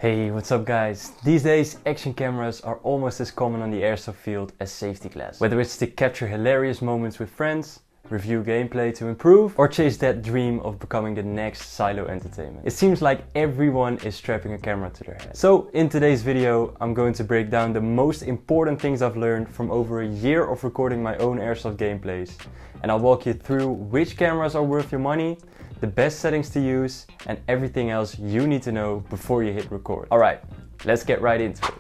Hey, what's up guys? These days action cameras are almost as common on the airsoft field as safety glass. Whether it's to capture hilarious moments with friends, review gameplay to improve, or chase that dream of becoming the next silo entertainment. It seems like everyone is strapping a camera to their head. So in today's video, I'm going to break down the most important things I've learned from over a year of recording my own airsoft gameplays. And I'll walk you through which cameras are worth your money, the best settings to use, and everything else you need to know before you hit record. Alright, let's get right into it.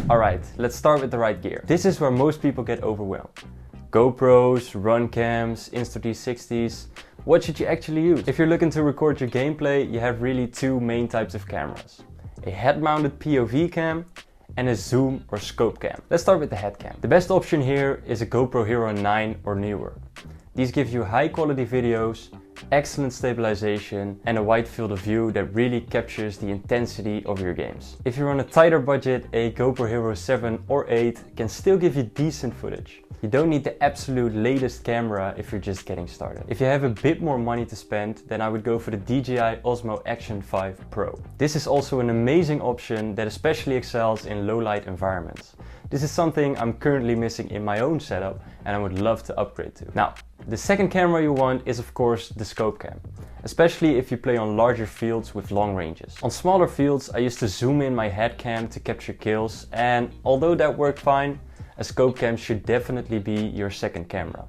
Alright, let's start with the right gear. This is where most people get overwhelmed. GoPros, Runcams, Insta360s. What should you actually use? If you're looking to record your gameplay, you have really two main types of cameras. A head-mounted POV cam and a zoom or scope cam. Let's start with the head cam. The best option here is a GoPro Hero 9 or newer. These give you high quality videos, excellent stabilization, and a wide field of view that really captures the intensity of your games. If you're on a tighter budget, a GoPro Hero 7 or 8 can still give you decent footage. You don't need the absolute latest camera if you're just getting started. If you have a bit more money to spend, then I would go for the DJI Osmo Action 5 Pro. This is also an amazing option that especially excels in low light environments. This is something I'm currently missing in my own setup and I would love to upgrade to. Now, the second camera you want is of course the scope cam, especially if you play on larger fields with long ranges. On smaller fields I used to zoom in my head cam to capture kills, and although that worked fine, a scope cam should definitely be your second camera.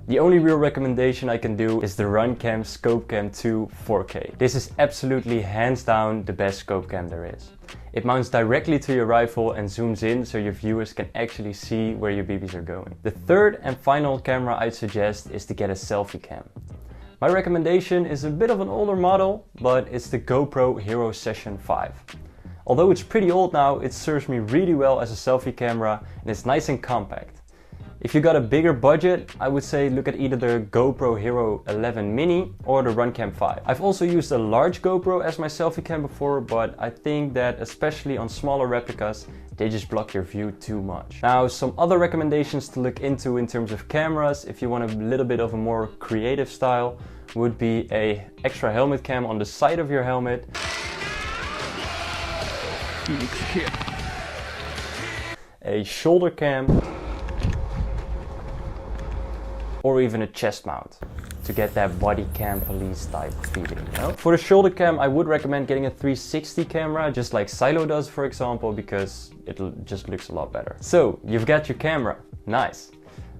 The only real recommendation I can do is the Runcam ScopeCam 2 4K. This is absolutely hands down the best scope cam there is. It mounts directly to your rifle and zooms in so your viewers can actually see where your BBs are going. The third and final camera I'd suggest is to get a selfie cam. My recommendation is a bit of an older model, but it's the GoPro Hero Session 5. Although it's pretty old now, it serves me really well as a selfie camera and it's nice and compact. If you got a bigger budget, I would say look at either the GoPro Hero 11 Mini or the Runcam 5. I've also used a large GoPro as my selfie cam before, but I think that especially on smaller replicas, they just block your view too much. Now, some other recommendations to look into in terms of cameras, if you want a little bit of a more creative style, would be a extra helmet cam on the side of your helmet. A shoulder cam, or even a chest mount to get that body cam police type feeling. You know? For the shoulder cam, I would recommend getting a 360 camera, just like Silo does, for example, because it just looks a lot better. So you've got your camera, nice.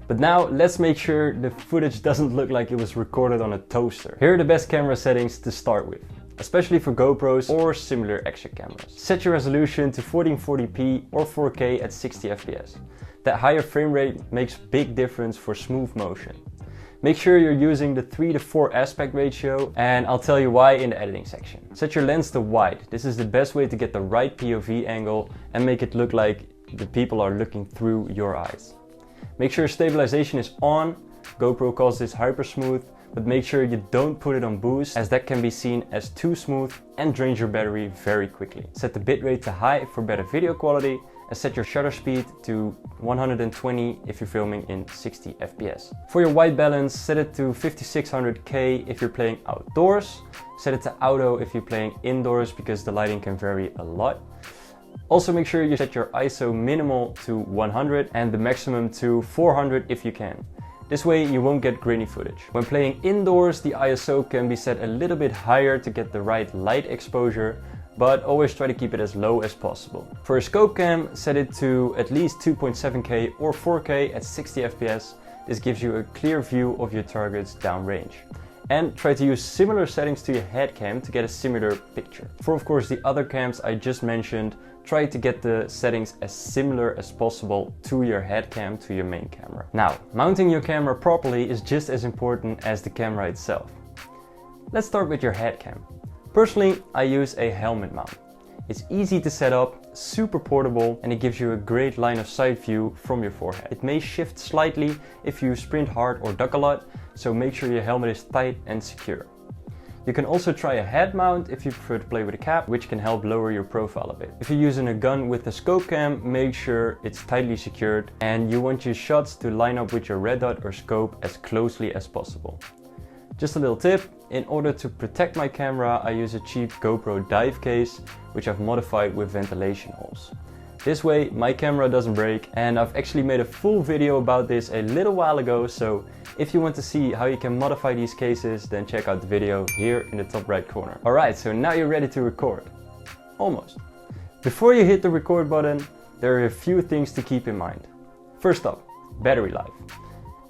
But now let's make sure the footage doesn't look like it was recorded on a toaster. Here are the best camera settings to start with, especially for GoPros or similar action cameras. Set your resolution to 1440p or 4K at 60 FPS. That higher frame rate makes big difference for smooth motion. Make sure you're using the 3:4 aspect ratio, and I'll tell you why in the editing section. Set your lens to wide. This is the best way to get the right POV angle and make it look like the people are looking through your eyes. Make sure stabilization is on. GoPro calls this hyper smooth, but make sure you don't put it on boost, as that can be seen as too smooth and drains your battery very quickly. Set the bitrate to high for better video quality, and set your shutter speed to 120 if you're filming in 60 FPS. For your white balance, set it to 5600K if you're playing outdoors. Set it to auto if you're playing indoors because the lighting can vary a lot. Also make sure you set your ISO minimal to 100 and the maximum to 400 if you can. This way you won't get grainy footage. When playing indoors, the ISO can be set a little bit higher to get the right light exposure, but always try to keep it as low as possible. For a scope cam, set it to at least 2.7K or 4K at 60 FPS. This gives you a clear view of your targets downrange. And try to use similar settings to your head cam to get a similar picture. For of course the other cams I just mentioned, try to get the settings as similar as possible to your head cam, to your main camera. Now, mounting your camera properly is just as important as the camera itself. Let's start with your head cam. Personally, I use a helmet mount. It's easy to set up, super portable, and it gives you a great line of sight view from your forehead. It may shift slightly if you sprint hard or duck a lot, so make sure your helmet is tight and secure. You can also try a head mount if you prefer to play with a cap, which can help lower your profile a bit. If you're using a gun with a scope cam, make sure it's tightly secured and you want your shots to line up with your red dot or scope as closely as possible. Just a little tip, in order to protect my camera I use a cheap GoPro dive case which I've modified with ventilation holes. This way my camera doesn't break, and I've actually made a full video about this a little while ago, so if you want to see how you can modify these cases, then check out the video here in the top right corner. Alright, so now you're ready to record. Almost. Before you hit the record button, there are a few things to keep in mind. First up, battery life.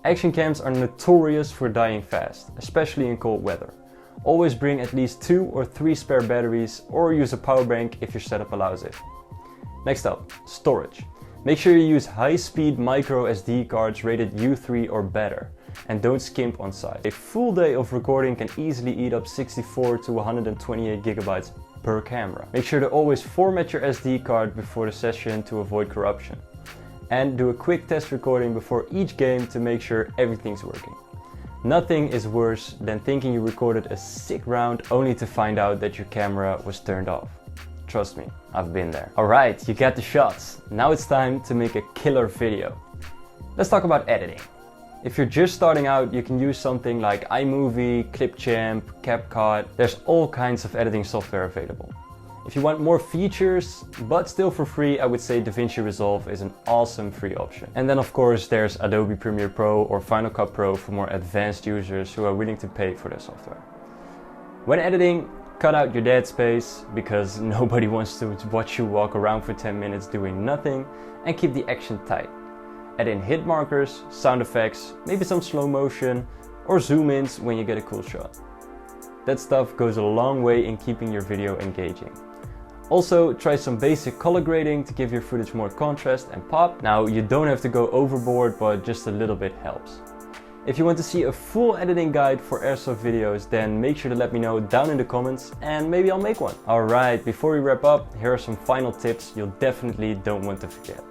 Action cams are notorious for dying fast, especially in cold weather. Always bring at least 2 or 3 spare batteries, or use a power bank if your setup allows it. Next up, storage. Make sure you use high-speed micro SD cards rated U3 or better, and don't skimp on size. A full day of recording can easily eat up 64 to 128 gigabytes per camera. Make sure to always format your SD card before the session to avoid corruption. And do a quick test recording before each game to make sure everything's working. Nothing is worse than thinking you recorded a sick round only to find out that your camera was turned off. Trust me, I've been there. Alright, you get the shots. Now it's time to make a killer video. Let's talk about editing. If you're just starting out, you can use something like iMovie, Clipchamp, CapCut. There's all kinds of editing software available. If you want more features, but still for free, I would say DaVinci Resolve is an awesome free option. And then of course there's Adobe Premiere Pro or Final Cut Pro for more advanced users who are willing to pay for their software. When editing, cut out your dead space, because nobody wants to watch you walk around for 10 minutes doing nothing, and keep the action tight. Add in hit markers, sound effects, maybe some slow motion, or zoom ins when you get a cool shot. That stuff goes a long way in keeping your video engaging. Also, try some basic color grading to give your footage more contrast and pop. Now, you don't have to go overboard, but just a little bit helps. If you want to see a full editing guide for Airsoft videos, then make sure to let me know down in the comments and maybe I'll make one. Alright, before we wrap up, here are some final tips you'll definitely don't want to forget.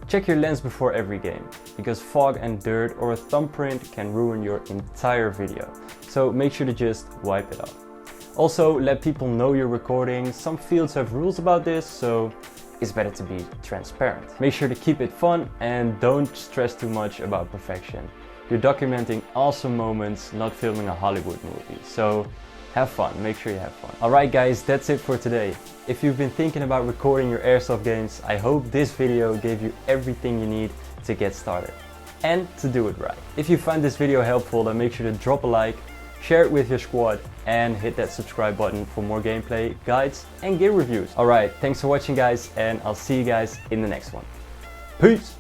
Check your lens before every game, because fog and dirt or a thumbprint can ruin your entire video. So make sure to just wipe it off. Also, let people know you're recording. Some fields have rules about this, so it's better to be transparent. Make sure to keep it fun and don't stress too much about perfection. You're documenting awesome moments, not filming a Hollywood movie. So have fun, make sure you have fun. Alright guys, that's it for today. If you've been thinking about recording your Airsoft games, I hope this video gave you everything you need to get started and to do it right. If you find this video helpful, then make sure to drop a like, share it with your squad, and hit that subscribe button for more gameplay, guides and gear reviews. Alright, thanks for watching guys, and I'll see you guys in the next one. Peace!